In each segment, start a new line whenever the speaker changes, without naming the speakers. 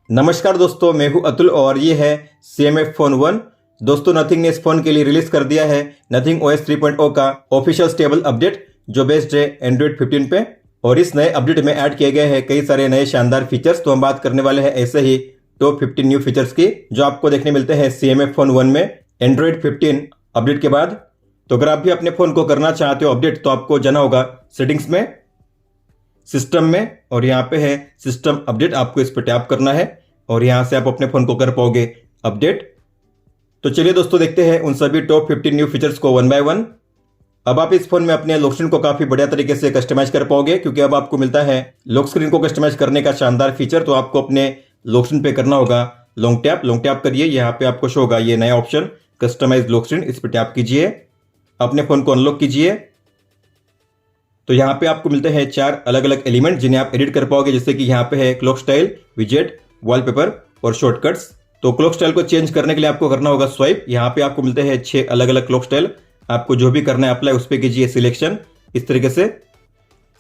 नमस्कार दोस्तों, मैं हूं अतुल और ये है CMF फोन 1। दोस्तों, नथिंग ने इस फोन के लिए रिलीज कर दिया है नथिंग OS 3.0 का ऑफिशियल स्टेबल अपडेट जो बेस्ड है एंड्रॉइड 15 पे। और इस नए अपडेट में ऐड किए गए हैं कई सारे नए शानदार फीचर्स। तो हम बात करने वाले हैं ऐसे ही टॉप 15 न्यू फीचर्स की जो आपको देखने मिलते हैं CMF फोन 1 में एंड्रॉइड 15 अपडेट के बाद। तो अगर आप भी अपने फोन को करना चाहते हो अपडेट तो आपको जाना होगा सेटिंग्स में, सिस्टम में, और यहाँ पे है सिस्टम अपडेट। आपको इस पर टैप करना है और यहाँ से आप अपने फोन को कर पाओगे अपडेट। तो चलिए दोस्तों, देखते हैं उन सभी टॉप 15 न्यू फीचर्स को वन बाय वन। अब आप इस फोन में अपने लॉक स्क्रीन को काफी बढ़िया तरीके से कस्टमाइज कर पाओगे क्योंकि अब आपको मिलता है लॉक स्क्रीन को कस्टमाइज करने का शानदार फीचर। तो आपको अपने लॉक स्क्रीन पे करना होगा लॉन्ग टैप करिए। यहाँ पे आपको शो होगा ये नया ऑप्शन कस्टमाइज लॉक स्क्रीन। इस पर टैप कीजिए, अपने फोन को अनलॉक कीजिए। तो यहाँ पे आपको मिलते हैं 4 अलग अलग एलिमेंट जिन्हें आप एडिट कर पाओगे, जैसे कि यहाँ पे है क्लॉक स्टाइल, विजेट, वॉलपेपर और शॉर्टकट्स। तो क्लॉक स्टाइल को चेंज करने के लिए आपको करना होगा स्वाइप। यहाँ पे आपको मिलते हैं 6 अलग अलग क्लॉक स्टाइल। आपको जो भी करना है अप्लाई उस पर कीजिए सिलेक्शन इस तरीके से।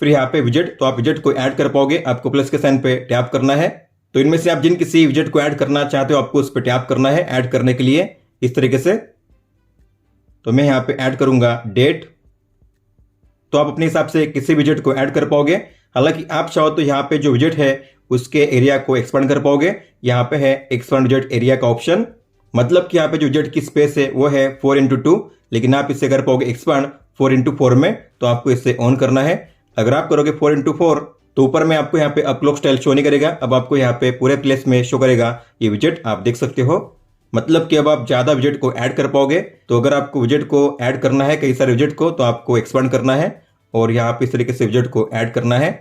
फिर यहाँ पे विजेट, तो आप विजेट को ऐड कर पाओगे। आपको प्लस के साइन पे टैप करना है। तो इनमें से आप जिन किसी विजेट को ऐड करना चाहते हो आपको उस पर टैप करना है ऐड करने के लिए इस तरीके से। तो मैं यहाँ पे ऐड करूंगा डेट। तो आप अपने हिसाब से किसी विजेट को ऐड कर पाओगे। हालांकि आप चाहो तो यहाँ पे जो विजेट है उसके एरिया को एक्सपांड कर पाओगे। यहाँ पे है एक्सपांड विजेट एरिया का ऑप्शन, मतलब कि यहाँ पे जो विजेट की स्पेस है वो है 4x2, लेकिन आप इससे कर पाओगे एक्सपांड 4x4 में। तो आपको इससे ऑन करना है। अगर आप करोगे 4x4 तो ऊपर में आपको यहाँ पे अब क्लॉक स्टाइल शो नहीं करेगा। अब आपको यहाँ पे पूरे प्लेस में शो करेगा ये विजेट, आप देख सकते हो। मतलब कि अब आप ज्यादा विजेट को ऐड कर पाओगे। तो अगर आपको विजेट को ऐड करना है कई सारे विजेट को तो आपको एक्सपांड करना है और यहाँ पे इस तरीके से विजेट को ऐड करना है।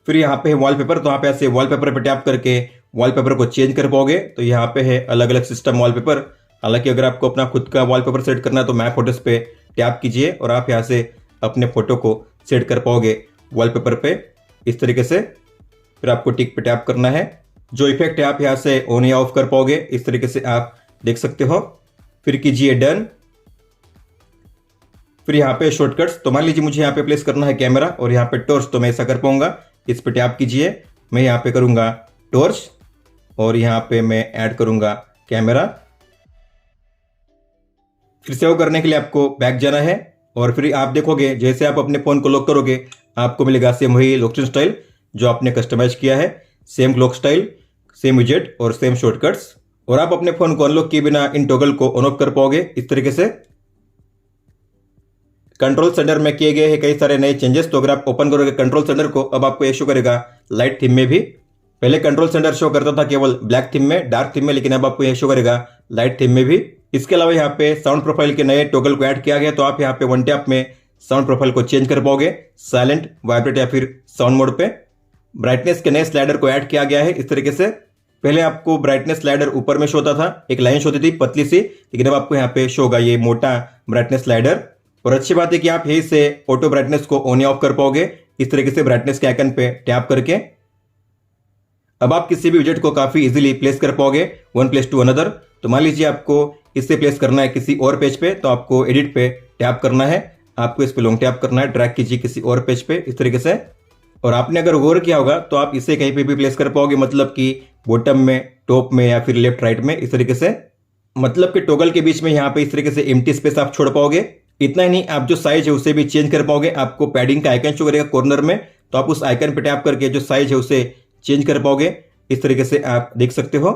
फिर यहाँ पे है वॉलपेपर, तो आप ऐसे वॉलपेपर पे टैप करके वॉलपेपर को चेंज कर पाओगे। तो यहाँ पे है अलग अलग सिस्टम वॉलपेपर। हालांकि अगर आपको अपना खुद का वॉलपेपर सेट करना है तो माय फोटोज पे टैप कीजिए और आप यहाँ से अपने फोटो को सेट कर पाओगे वॉलपेपर पे इस तरीके से। फिर आपको टिक पे टैप करना है। जो इफेक्ट है आप यहाँ से ऑन या ऑफ कर पाओगे इस तरीके से, आप देख सकते हो। फिर कीजिए डन। फिर यहाँ पे शॉर्टकट्स, तो मान लीजिए मुझे यहाँ पे प्लेस करना है कैमरा और यहाँ पे टॉर्च, तो मैं ऐसा कर पाऊंगा। इस पे टैप कीजिए, मैं यहाँ पे करूंगा टॉर्च और यहाँ पे मैं ऐड करूंगा कैमरा। फिर सेव करने के लिए आपको बैक जाना है और फिर आप देखोगे जैसे आप अपने फोन को लॉक करोगे आपको मिलेगा सेम वही लॉक स्क्रीन स्टाइल जो आपने कस्टमाइज किया है। सेम क्लॉक स्टाइल, सेम विजेट और सेम शॉर्टकट्स। और आप अपने फोन को अनलॉक किए बिना इन टॉगल को ऑन ऑफ कर पाओगे इस तरीके से। कंट्रोल सेंटर में किए गए हैं कई सारे नए चेंजेस। तो अगर आप ओपन करोगे कंट्रोल सेंटर को अब आपको ये शो करेगा लाइट थीम में भी। पहले कंट्रोल सेंटर शो करता था केवल ब्लैक थीम में, डार्क थीम में, लेकिन अब आपको ये शो करेगा लाइट थीम में भी। इसके अलावा यहाँ पे साउंड प्रोफाइल के नए टॉगल को ऐड किया गया। तो आप यहाँ पे वन टैप में साउंड प्रोफाइल को चेंज कर पाओगे साइलेंट, वाइब्रेट या फिर साउंड मोड पे। ब्राइटनेस के नए स्लाइडर को ऐड किया गया है इस तरीके से। पहले आपको ब्राइटनेस स्लाइडर ऊपर में शो होता था, एक लाइन शो होती थी पतली सी, लेकिन अब आपको यहाँ पे शो होगा ये मोटा ब्राइटनेस स्लाइडर। और अच्छी बात है कि आप यहीं से ऑटो ब्राइटनेस को ऑन या ऑफ कर पाओगे इस तरीके से ब्राइटनेस के आइकन पे टैप करके। अब आप किसी भी विजेट को काफी इजीली प्लेस कर पाओगे वन प्लेस टू अनदर। तो मान लीजिए आपको इससे प्लेस करना है किसी और पेज पे, तो आपको एडिट पे टैप करना है। आपको इस पे लॉन्ग टैप करना है, ड्रैग कीजिए किसी और पेज पे इस तरीके से। और आपने अगर गौर किया होगा तो आप इसे कहीं पे भी प्लेस कर पाओगे, मतलब कि बॉटम में, टॉप में या फिर लेफ्ट राइट में इस तरीके से। मतलब कि टॉगल के बीच में यहाँ पे इस तरीके से एम्प्टी स्पेस आप छोड़ पाओगे। इतना ही नहीं, आप जो साइज है उसे भी चेंज कर पाओगे। आपको पैडिंग का आइकन शो करेगा कॉर्नर में, तो आप उस आइकन पे टैप करके जो साइज है उसे चेंज कर पाओगे इस तरीके से, आप देख सकते हो।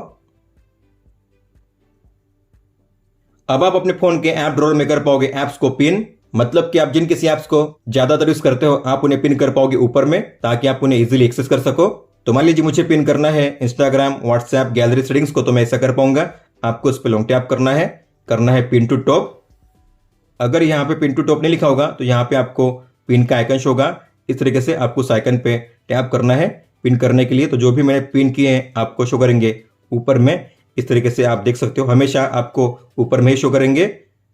अब आप अपने फोन के ऐप ड्रॉअर में कर पाओगे ऐप्स को पिन, मतलब कि आप जिन किसी ऐप्स को ज्यादातर यूज करते हो आप उन्हें पिन कर पाओगे ऊपर में, ताकि आप उन्हें इजीली एक्सेस कर सको। तो मान लीजिए मुझे पिन करना है इंस्टाग्राम, व्हाट्सएप, गैलरी सेटिंग्स को, तो मैं ऐसा कर पाऊंगा। आपको इस पर लॉन्ग टैप करना है पिन टू टॉप। अगर यहाँ पे पिन टू टॉप नहीं लिखा होगा तो यहाँ पे आपको पिन का आइकन शो होगा इस तरीके से। आपको उस आइकन पे टैप करना है पिन करने के लिए। तो जो भी मैंने पिन किए हैं आपको शो करेंगे ऊपर में इस तरीके से, आप देख सकते हो। हमेशा आपको ऊपर में ही शो करेंगे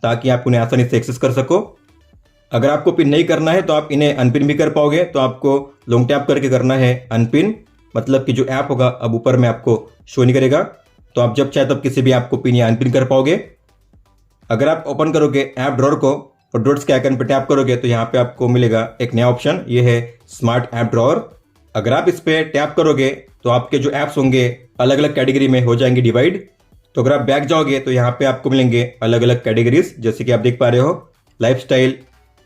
ताकि आप उन्हें आसानी से एक्सेस कर सको। अगर आपको पिन नहीं करना है तो आप इन्हें अनपिन भी कर पाओगे। तो आपको लॉन्ग टैप करके करना है अनपिन, मतलब कि जो ऐप होगा अब ऊपर में आपको शो नहीं करेगा। तो आप जब चाहे तब किसी भी ऐप को पिन या अनपिन कर पाओगे। अगर आप ओपन करोगे ऐप ड्रॉअर को और डॉट्स के आइकन पर टैप करोगे तो यहाँ पे आपको मिलेगा एक नया ऑप्शन, ये है स्मार्ट ऐप ड्रॉअर। अगर आप इस पे टैप करोगे तो आपके जो ऐप्स होंगे अलग अलग कैटेगरी में हो जाएंगे डिवाइड। तो अगर आप बैक जाओगे तो यहाँ पे आपको मिलेंगे अलग अलग कैटेगरीज, जैसे कि आप देख पा रहे हो, lifestyle,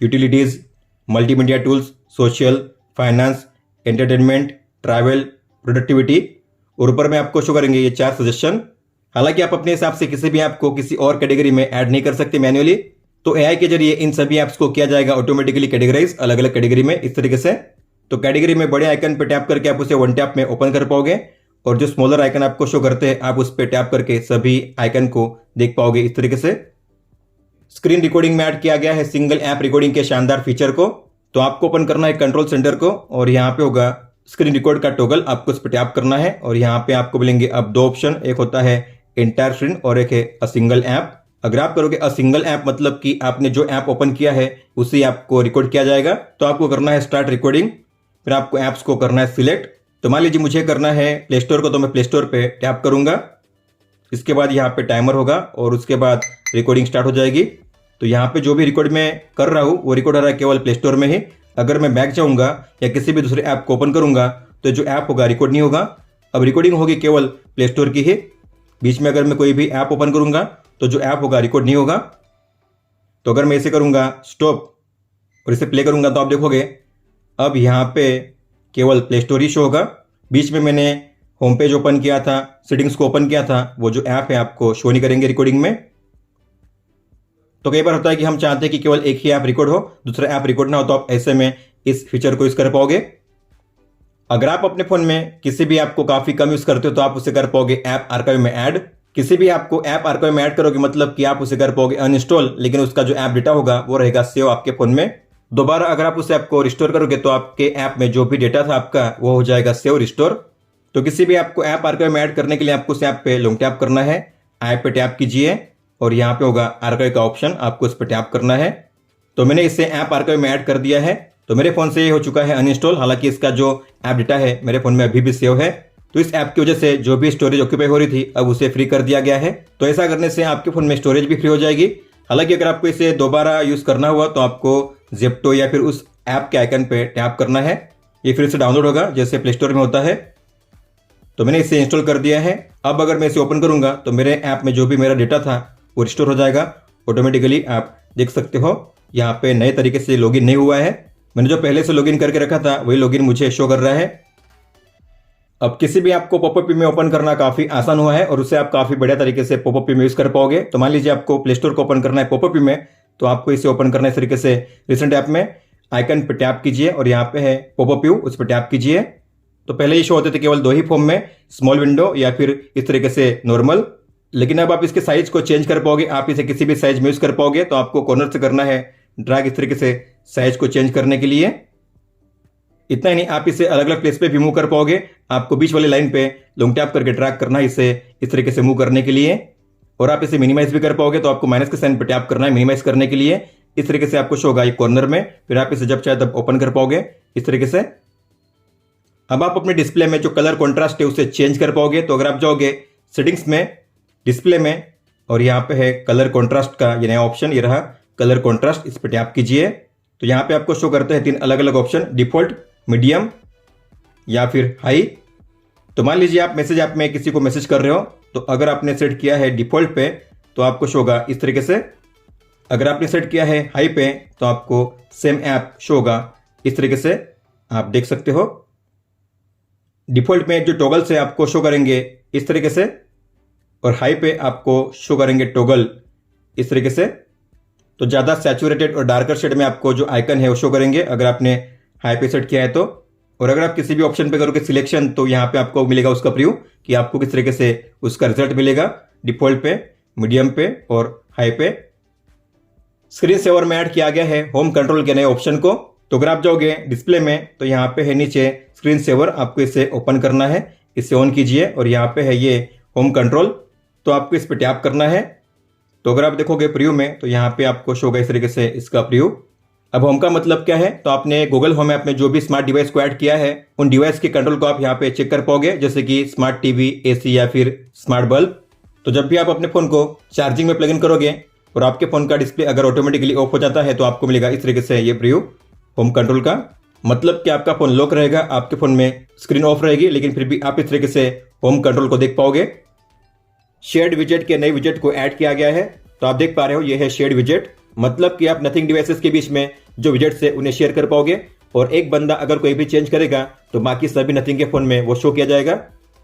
utilities, multimedia tools, social, finance, entertainment, travel, productivity, और ऊपर में आपको शो करेंगे ये 4 सजेशन। हालांकि आप अपने हिसाब से किसी भी ऐप को किसी और कैटेगरी में ऐड नहीं कर सकते मैन्युअली, तो एआई के जरिए इन सभी ऐप्स को किया जाएगा ऑटोमेटिकली कैटेगराइज अलग अलग कैटेगरी में इस तरीके से। तो कैटेगरी में बड़े आइकन पे टैप करके आप उसे वन टैप में ओपन कर पाओगे, और जो स्मॉलर आइकन आपको शो करते हैं आप उस पर टैप करके सभी आइकन को देख पाओगे इस तरीके से। स्क्रीन रिकॉर्डिंग में ऐड किया गया है सिंगल ऐप रिकॉर्डिंग के शानदार फीचर को। तो आपको ओपन करना है कंट्रोल सेंटर को, और यहाँ पे होगा स्क्रीन रिकॉर्ड का टॉगल, आपको उस पर टैप करना है, और यहाँ पे आपको मिलेंगे अब 2 ऑप्शन, एक होता है एंटायर स्क्रीन और एक है अ सिंगल ऐप। अगर आप करोगे अ सिंगल ऐप मतलब कि आपने जो ऐप ओपन किया है उसी ऐप को रिकॉर्ड किया जाएगा। तो आपको करना है स्टार्ट रिकॉर्डिंग, फिर आपको ऐप्स को करना है सिलेक्ट। तो मान लीजिए मुझे करना है प्ले स्टोर को, तो मैं प्ले स्टोर पे टैप करूंगा, इसके बाद यहाँ पे टाइमर होगा और उसके बाद रिकॉर्डिंग स्टार्ट हो जाएगी। तो यहाँ पे जो भी रिकॉर्ड मैं कर रहा हूँ वो रिकॉर्ड हो रहा है केवल प्ले स्टोर में ही। अगर मैं बैक जाऊंगा या किसी भी दूसरे ऐप को ओपन करूंगा तो जो ऐप होगा रिकॉर्ड नहीं होगा, अब रिकॉर्डिंग होगी केवल प्ले स्टोर की ही। बीच में अगर मैं कोई भी ऐप ओपन करूंगा तो जो ऐप होगा रिकॉर्ड नहीं होगा। तो अगर मैं इसे करूंगा स्टॉप और इसे प्ले करूंगा तो आप देखोगे अब यहाँ पे केवल प्ले स्टोर ही शो होगा। बीच में मैंने होम पेज ओपन किया था, सेटिंग्स को ओपन किया था, वो जो ऐप है आपको शो नहीं करेंगे रिकॉर्डिंग में। तो कई बार होता है कि हम चाहते हैं कि केवल एक ही ऐप रिकॉर्ड हो, दूसरा ऐप रिकॉर्ड ना हो, तो आप ऐसे में इस फीचर को यूज कर पाओगे। अगर आप अपने फोन में किसी भी ऐप को काफी कम यूज करते हो तो आप उसे कर पाओगे ऐप आर्काइव में ऐड। किसी भी ऐप को ऐप आर्काइव में ऐड करोगे मतलब कि आप उसे कर पाओगे अनइंस्टॉल, लेकिन उसका जो ऐप डेटा होगा वो रहेगा सेव आपके फोन में। दोबारा अगर आप उस ऐप को रिस्टोर करोगे तो आपके ऐप में जो भी डेटा था आपका वो हो जाएगा सेव रिस्टोर। तो किसी भी ऐप को ऐप आर्काइव में ऐड करने के लिए आपको उस ऐप पे लॉन्ग टैप करना है, ऐप पे टैप कीजिए और यहाँ पे होगा आर्काइव का ऑप्शन, आपको इस पर टैप करना है। तो मैंने इसे ऐप आर्काइव में ऐड कर दिया है। तो मेरे फोन से ये हो चुका है अनइंस्टॉल, हालांकि इसका जो ऐप डेटा है मेरे फोन में अभी भी सेव है। तो इस ऐप की वजह से जो भी स्टोरेज ऑक्यूपाई हो रही थी अब उसे फ्री कर दिया गया है। तो ऐसा करने से आपके फोन में स्टोरेज भी फ्री हो जाएगी। हालांकि अगर आपको इसे दोबारा यूज करना हुआ तो आपको जेप्टो या फिर उस ऐप के आइकन पे टैप करना है, ये फिर से डाउनलोड होगा जैसे प्ले स्टोर में होता है। तो मैंने इसे इंस्टॉल कर दिया है। अब अगर मैं इसे ओपन करूंगा तो मेरे ऐप में जो भी मेरा डेटा था वो रिस्टोर हो जाएगा ऑटोमेटिकली। आप देख सकते हो यहाँ पे नए तरीके से लॉगिन नहीं हुआ है, मैंने जो पहले से लॉगिन करके रखा था वही लॉगिन मुझे शो कर रहा है। अब किसी भी ऐप को पॉपअप में ओपन करना काफी आसान हुआ है और उसे आप काफी बढ़िया तरीके से पॉपअप में यूज कर पाओगे। तो मान लीजिए आपको प्ले स्टोर को ओपन करना है पॉपअप में, तो आपको इसे ओपन करना है इस तरीके से। रिसेंट ऐप में आइकन पे टैप कीजिए और यहाँ पे है पॉपअप व्यू, उस पर टैप कीजिए। तो पहले ये शो होते थे केवल 2 ही फॉर्म में, स्मॉल विंडो या फिर इस तरीके से नॉर्मल, लेकिन अब आप इसके साइज को चेंज कर पाओगे, आप इसे किसी भी साइज में यूज कर पाओगे। तो आपको कॉर्नर से करना है ड्रैग इस तरीके से साइज को चेंज करने के लिए। इतना ही नहीं, आप इसे अलग अलग प्लेस पे भी मूव कर पाओगे। आपको बीच वाली लाइन पे लॉन्ग टैप करके ड्रैग करना है इसे इस तरीके से मूव करने के लिए, और आप इसे मिनिमाइज भी कर पाओगे। तो आपको माइनस के साइन पे टैप करना है मिनिमाइज करने के लिए। इस तरीके से आपको शो होगा ये कॉर्नर में, फिर आप इसे जब चाहे तब ओपन कर पाओगे इस तरीके से। अब आप अपने डिस्प्ले में जो कलर कॉन्ट्रास्ट है उसे चेंज कर पाओगे। तो अगर आप जाओगे सेटिंग्स में, डिस्प्ले में, और यहाँ पे है कलर कॉन्ट्रास्ट का ये नया ऑप्शन, ये रहा कलर कॉन्ट्रास्ट, इस पर टैप कीजिए। तो यहाँ पे आपको शो करते हैं 3 अलग अलग ऑप्शन, डिफॉल्ट, मीडियम या फिर हाई। तो मान लीजिए आप मैसेज ऐप में किसी को मैसेज कर रहे हो, तो अगर आपने सेट किया है डिफॉल्ट पे तो आपको शो होगा इस तरीके से। अगर आपने सेट किया है हाई पे तो आपको सेम ऐप शो होगा इस तरीके से, आप देख सकते हो। डिफॉल्ट में जो टॉगल्स है आपको शो करेंगे इस तरीके से, और हाई पे आपको शो करेंगे टॉगल इस तरीके से। तो ज़्यादा सैचुरेटेड और डार्कर शेड में आपको जो आइकन है वो शो करेंगे अगर आपने हाई पे सेट किया है तो। और अगर आप किसी भी ऑप्शन पे करोगे सिलेक्शन तो यहाँ पे आपको मिलेगा उसका प्रीव्यू कि आपको किस तरीके से उसका रिजल्ट मिलेगा, डिफॉल्ट पे, मीडियम पे और हाई पे। स्क्रीन सेवर में ऐड किया गया है होम कंट्रोल के नए ऑप्शन को। तो अगर आप जाओगे डिस्प्ले में तो यहाँ पे है नीचे स्क्रीन सेवर, आपको इसे ओपन करना है, इसे ऑन कीजिए और यहाँ पे है ये होम कंट्रोल, तो आपको इस पर टैप करना है। तो अगर आप देखोगे प्रीव्यू में तो यहाँ पे आपको शो होगा इस तरीके से इसका प्रीव्यू। अब होम का मतलब क्या है, तो आपने गूगल होम ऐप में जो भी स्मार्ट डिवाइस को ऐड किया है उन डिवाइस के कंट्रोल को आप यहाँ पे चेक कर पाओगे, जैसे कि स्मार्ट टीवी, एसी या फिर स्मार्ट बल्ब। तो जब भी आप अपने फोन को चार्जिंग में प्लग इन करोगे और आपके फोन का डिस्प्ले अगर ऑटोमेटिकली ऑफ हो जाता है तो आपको मिलेगा इस तरीके से ये प्रीव्यू होम कंट्रोल का। मतलब कि आपका फ़ोन लॉक रहेगा, आपके फ़ोन में स्क्रीन ऑफ रहेगी, लेकिन फिर भी आप इस तरीके से होम कंट्रोल को देख पाओगे। शेयर्ड विजेट के नए विजेट को ऐड किया गया है, तो आप देख पा रहे हो ये है शेयर्ड विजेट। मतलब कि आप नथिंग डिवाइसेस के बीच में जो विजेट्स है उन्हें शेयर कर पाओगे, और एक बंदा अगर कोई भी चेंज करेगा तो बाकी सभी नथिंग के फ़ोन में वो शो किया जाएगा।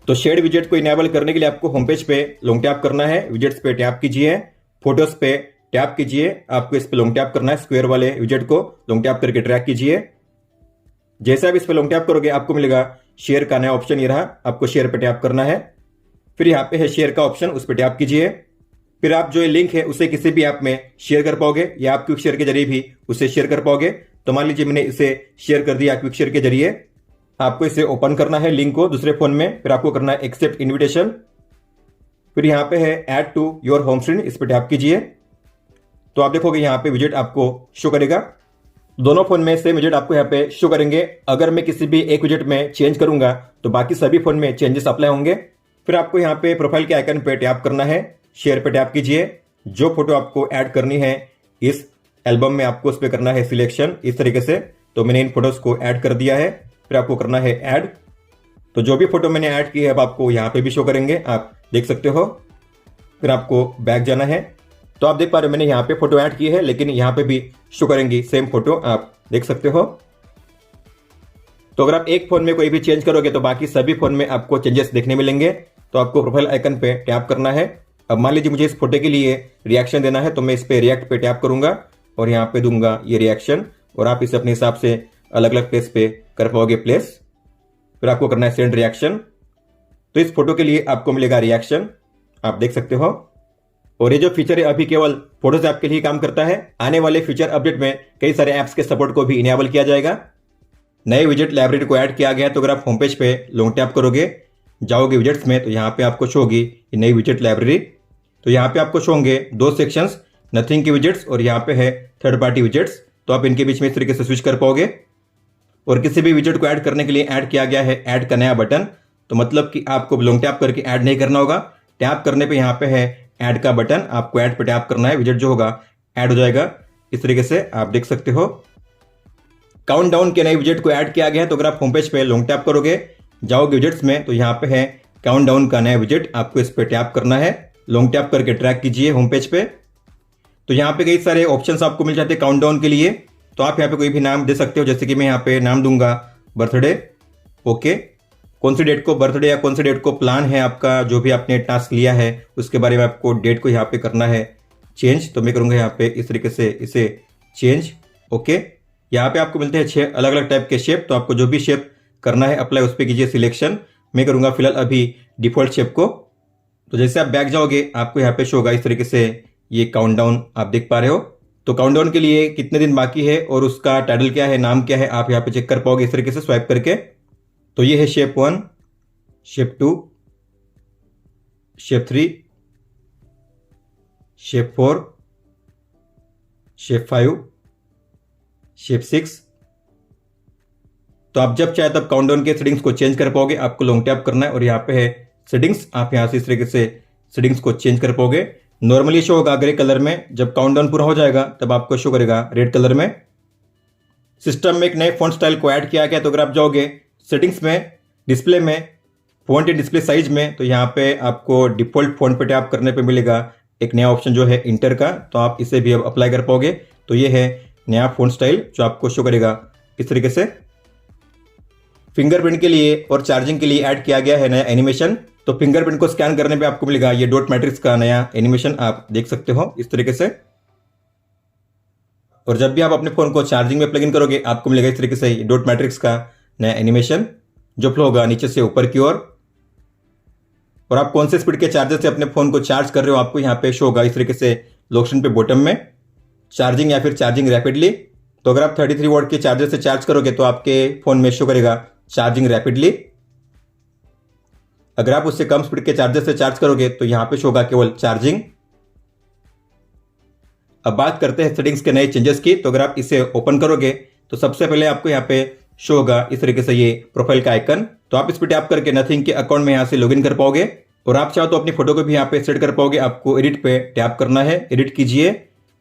तो शेयर्ड विजेट को इनेबल करने के लिए आपको होम पेज पे लॉन्ग टैप करना है, विजेट्स पे टैप कीजिए, फोटोज पे टैप कीजिए, आपको इस पे लॉन्ग टैप करना है, स्क्वायर वाले विजेट को लॉन्ग टैप करके ड्रैग कीजिए। जैसे आप इस पे लॉन्ग टैप करोगे आपको मिलेगा शेयर का नया ऑप्शन, ये रहा, आपको शेयर पे टैप करना है। फिर यहाँ पे है शेयर का ऑप्शन, उस पर टैप कीजिए। फिर आप जो ये लिंक है उसे किसी भी ऐप में शेयर कर पाओगे, या आप क्विक शेयर के जरिए भी उसे शेयर कर पाओगे। तो मान लीजिए मैंने इसे शेयर कर दिया क्विक शेयर के जरिए, आपको इसे ओपन करना है लिंक को दूसरे फोन में, फिर आपको करना है एक्सेप्ट इन्विटेशन। फिर यहाँ पे है add to your home screen, इस पर टैप कीजिए। तो आप देखोगे यहाँ पे विजेट आपको शो करेगा, दोनों फोन में सेम विजेट आपको यहाँ पे शो करेंगे। अगर मैं किसी भी एक विजेट में चेंज करूंगा तो बाकी सभी फोन में चेंजेस अप्लाई होंगे। फिर आपको यहाँ पे प्रोफाइल के आइकन पे टैप करना है, शेयर पे टैप कीजिए। जो फोटो आपको ऐड करनी है इस एल्बम में आपको उस पर करना है सिलेक्शन, इस तरीके से। तो मैंने इन फोटोज को ऐड कर दिया है, फिर आपको करना है ऐड। तो जो भी फोटो मैंने ऐड की है अब आपको यहाँ पे भी शो करेंगे, आप देख सकते हो। फिर आपको बैक जाना है, तो आप देख पा रहे हो मैंने यहाँ पे फोटो ऐड की है, लेकिन यहाँ पे भी शो करेंगी सेम फोटो, आप देख सकते हो। तो अगर आप एक फोन में कोई भी चेंज करोगे तो बाकी सभी फोन में आपको चेंजेस देखने मिलेंगे। तो आपको प्रोफाइल आइकन पे टैप करना है। अब मान लीजिए मुझे इस फोटो के लिए रिएक्शन देना है, तो मैं इस पे रिएक्ट पे टैप करूंगा और यहाँ पे दूंगा ये रिएक्शन, और आप इसे अपने हिसाब से अलग अलग प्लेस पे कर पाओगे प्लेस। फिर आपको करना है सेंड रिएक्शन। तो इस फोटो के लिए आपको मिलेगा रिएक्शन, आप देख सकते हो। और ये जो फीचर है अभी केवल फोटोज ऐप के लिए काम करता है, आने वाले फ्यूचर अपडेट में कई सारे ऐप्स के सपोर्ट को भी इनेबल किया जाएगा। नए विजेट लाइब्रेरी को ऐड किया गया, तो अगर आप होम पेज पे लॉन्ग टैप करोगे, जाओगे विजेट्स में, तो यहाँ पे आपको शो होगी ये नई विजेट लाइब्रेरी। तो यहाँ पे आपको शो होंगे दो सेक्शंस, नथिंग के विजेट्स और यहाँ पे है थर्ड पार्टी विजेट्स। तो आप इनके बीच में इस तरीके से स्विच कर पाओगे। और किसी भी विजेट को ऐड करने के लिए ऐड किया गया है ऐड का नया बटन। तो मतलब कि आपको लॉन्ग टैप करके ऐड नहीं करना होगा, टैप करने पे यहाँ पे है ऐड का बटन, आपको ऐड पे टैप करना है, विजेट जो होगा ऐड हो जाएगा। इस तरीके से आप देख सकते हो। काउंटडाउन के नए विजेट को ऐड किया गया है, तो अगर आप होम पेज पे लॉन्ग टैप करोगे, जाओगे विजेट्स में, तो यहाँ पे है काउंटडाउन का नया विजेट, आपको इस पे टैप करना है, लॉन्ग टैप करके ट्रैक कीजिए होम पेज पे। तो यहाँ पे कई सारे ऑप्शंस आपको मिल जाते हैं काउंटडाउन के लिए। तो आप यहाँ पे कोई भी नाम दे सकते हो, जैसे कि मैं यहाँ पे नाम दूंगा बर्थडे। ओके, कौन सी डेट को बर्थडे या कौन सी डेट को प्लान है आपका, जो भी आपने टास्क लिया है उसके बारे में आपको डेट को यहाँ पे करना है चेंज। तो मैं करूँगा यहाँ पे इस तरीके से इसे चेंज। ओके, यहाँ पे आपको मिलते हैं 6 अलग अलग टाइप के शेप, तो आपको जो भी शेप करना है अप्लाई उस पर कीजिए सिलेक्शन। मैं करूँगा फिलहाल अभी डिफॉल्ट शेप को। तो जैसे आप बैक जाओगे आपको यहाँ पे शो होगा इस तरीके से ये काउंटडाउन, आप देख पा रहे हो। तो काउंटडाउन के लिए कितने दिन बाकी है और उसका टाइटल क्या है, नाम क्या है, आप यहाँ पे चेक कर पाओगे इस तरीके से स्वाइप करके। तो ये है shape 1, shape 2, shape 3, shape 4, shape 5, shape 6। तो आप जब चाहे तब काउंटडाउन के सेटिंग्स को चेंज कर पाओगे। आपको लॉन्ग टैप करना है और यहाँ पे है सेटिंग्स, आप यहाँ से इस तरीके से सेटिंग्स को चेंज कर पाओगे। नॉर्मली शो होगा ग्रे कलर में, जब काउंटडाउन पूरा हो जाएगा तब आपको शो करेगा रेड कलर में। सिस्टम में एक नए फॉन्ट स्टाइल को ऐड किया गया, तो अगर आप जाओगे सेटिंग्स में, डिस्प्ले में, फॉन्ट एंड डिस्प्ले साइज में, तो यहाँ पे आपको डिफॉल्ट फॉन्ट पे टैप करने पे मिलेगा एक नया ऑप्शन जो है इंटर का। तो आप इसे भी अब अप्लाई कर पाओगे। तो ये है नया फॉन्ट स्टाइल जो आपको शो करेगा इस तरीके से। फिंगरप्रिंट के लिए और चार्जिंग के लिए ऐड किया गया है नया एनिमेशन। तो फिंगरप्रिंट को स्कैन करने पे आपको मिलेगा ये डॉट मैट्रिक्स का नया एनिमेशन, आप देख सकते हो इस तरीके से। और जब भी आप अपने फोन को चार्जिंग में प्लग इन करोगे आपको मिलेगा इस तरीके से डॉट मैट्रिक्स का नया एनिमेशन जो फ्लो होगा नीचे से ऊपर की ओर। और आप कौन से स्पीड के चार्जर से अपने फोन को चार्ज कर रहे हो आपको यहाँ पे शो होगा इस तरीके से लोकेशन पे बॉटम में, चार्जिंग या फिर चार्जिंग रैपिडली। तो अगर आप 33 वॉट के चार्जर से चार्ज करोगे तो आपके फोन में शो करेगा चार्जिंग रैपिडली। अगर आप उससे कम स्पीड के चार्जर से चार्ज करोगे तो यहां पे शो होगा केवल चार्जिंग। अब बात करते हैं सेटिंग्स के नए चेंजेस की। तो अगर आप इसे ओपन करोगे तो सबसे पहले आपको यहाँ पे शो होगा इस तरीके से ये प्रोफाइल का आइकन। तो आप इस पर टैप करके नथिंग के अकाउंट में यहाँ से लॉगिन कर पाओगे और आप चाहो तो अपनी फोटो को भी यहाँ पे सेट कर पाओगे। आपको एडिट पे टैप करना है, एडिट कीजिए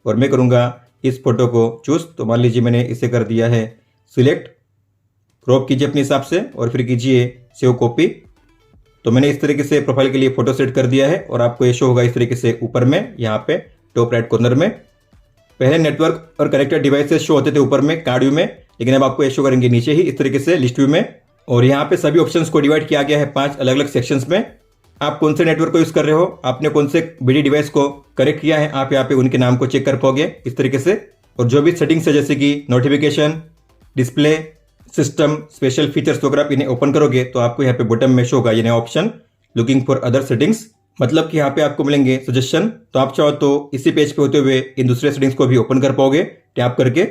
और मैं करूंगा इस फोटो को चूज। तो मान लीजिए मैंने इसे कर दिया है सिलेक्ट। क्रॉप कीजिए अपने हिसाब से और फिर कीजिए सेव कॉपी। तो मैंने इस तरीके से प्रोफाइल के लिए फोटो सेट कर दिया है और आपको ये शो होगा इस तरीके से ऊपर में, यहाँ पे टॉप राइट कॉर्नर में। पहले नेटवर्क और कनेक्टेड डिवाइसेस शो होते थे ऊपर में कार्ड व्यू में, लेकिन अब आपको ये शो करेंगे नीचे ही इस तरीके से लिस्ट व्यू में। और यहाँ पे सभी ऑप्शंस को डिवाइड किया गया है 5 अलग अलग सेक्शंस में। आप कौन से नेटवर्क को यूज कर रहे हो, आपने कौन से बीडी डिवाइस को कनेक्ट किया है, आप यहाँ पे उनके नाम को चेक कर पाओगे इस तरीके से। और जो भी सेटिंग्स है जैसे कि notification, display, system, special features वगैरह आप इन्हें ओपन करोगे तो आपको यहाँ पे बॉटम में शो होगा ये नया option looking for other settings, मतलब कि यहाँ पे आपको मिलेंगे सजेशन। तो आप चाहो तो इसी पेज पे होते हुए इन दूसरे सेटिंग्स को भी ओपन कर पाओगे टैप करके।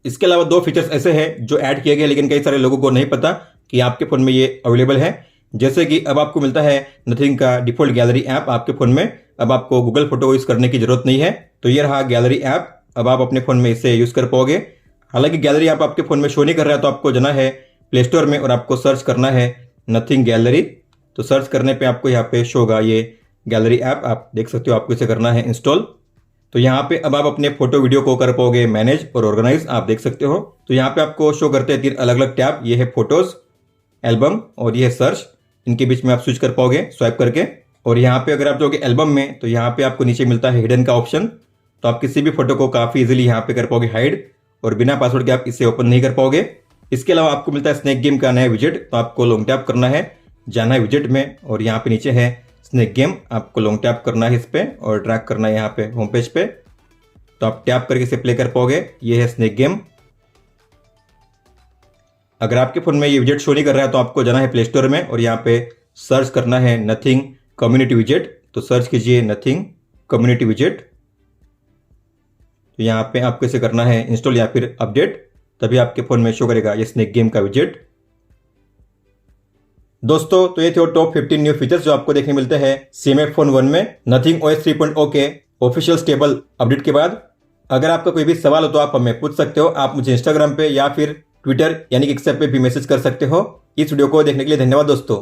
इसके अलावा 2 फीचर्स ऐसे हैं जो ऐड किए गए लेकिन कई सारे लोगों को नहीं पता कि आपके फ़ोन में ये अवेलेबल है। जैसे कि अब आपको मिलता है नथिंग का डिफ़ॉल्ट गैलरी ऐप आपके फ़ोन में। अब आपको गूगल फोटो यूज़ करने की ज़रूरत नहीं है। तो ये रहा गैलरी ऐप, अब आप अपने फ़ोन में इसे यूज़ कर पाओगे। हालांकि गैलरी ऐप आपके फ़ोन में शो नहीं कर रहा है तो आपको जाना है प्ले स्टोर में और आपको सर्च करना है नथिंग गैलरी। तो सर्च करने पे आपको यहाँ पे शो होगा ये गैलरी ऐप, आप देख सकते हो। आपको इसे करना है इंस्टॉल। तो यहाँ पे अब आप अपने फोटो वीडियो को कर पाओगे मैनेज और ऑर्गेनाइज, आप देख सकते हो। तो यहाँ पे आपको शो करते हैं 3 अलग अलग टैब, ये है फोटोज, एल्बम और ये है सर्च। इनके बीच में आप स्विच कर पाओगे स्वाइप करके। और यहाँ पे अगर आप जाओगे एल्बम में तो यहाँ पे आपको नीचे मिलता है हिडन का ऑप्शन। तो आप किसी भी फोटो को काफ़ी इजीली यहाँ पे कर पाओगे हाइड और बिना पासवर्ड के आप इसे ओपन नहीं कर पाओगे। इसके अलावा आपको मिलता है स्नैक गेम का नया विजेट। तो आपको लॉन्ग टैप करना है, जाना है विजेट में और यहाँ पे नीचे है स्नैक गेम, आपको लॉन्ग टैप करना है इस पर और ड्रैग करना है यहाँ पे होम पेज पे। तो आप टैप करके इसे प्ले कर पाओगे, ये है स्नैक गेम। अगर आपके फ़ोन में ये विजेट शो नहीं कर रहा है तो आपको जाना है प्ले स्टोर में और यहाँ पे सर्च करना है नथिंग कम्युनिटी विजेट। तो सर्च कीजिए नथिंग कम्युनिटी विजेट। तो यहाँ पे आपको इसे करना है इंस्टॉल या फिर अपडेट, तभी आपके फ़ोन में शो करेगा ये स्नैक गेम का विजेट। दोस्तों तो ये थे टॉप 15 न्यू फीचर्स जो आपको देखने मिलते हैं CMF फोन 1 में नथिंग OS 3.0 के ऑफिशियल स्टेबल अपडेट के बाद। अगर आपका कोई भी सवाल हो तो आप हमें पूछ सकते हो। आप मुझे इंस्टाग्राम पे या फिर ट्विटर यानी कि एक्स पे भी मैसेज कर सकते हो। इस वीडियो को देखने के लिए धन्यवाद दोस्तों।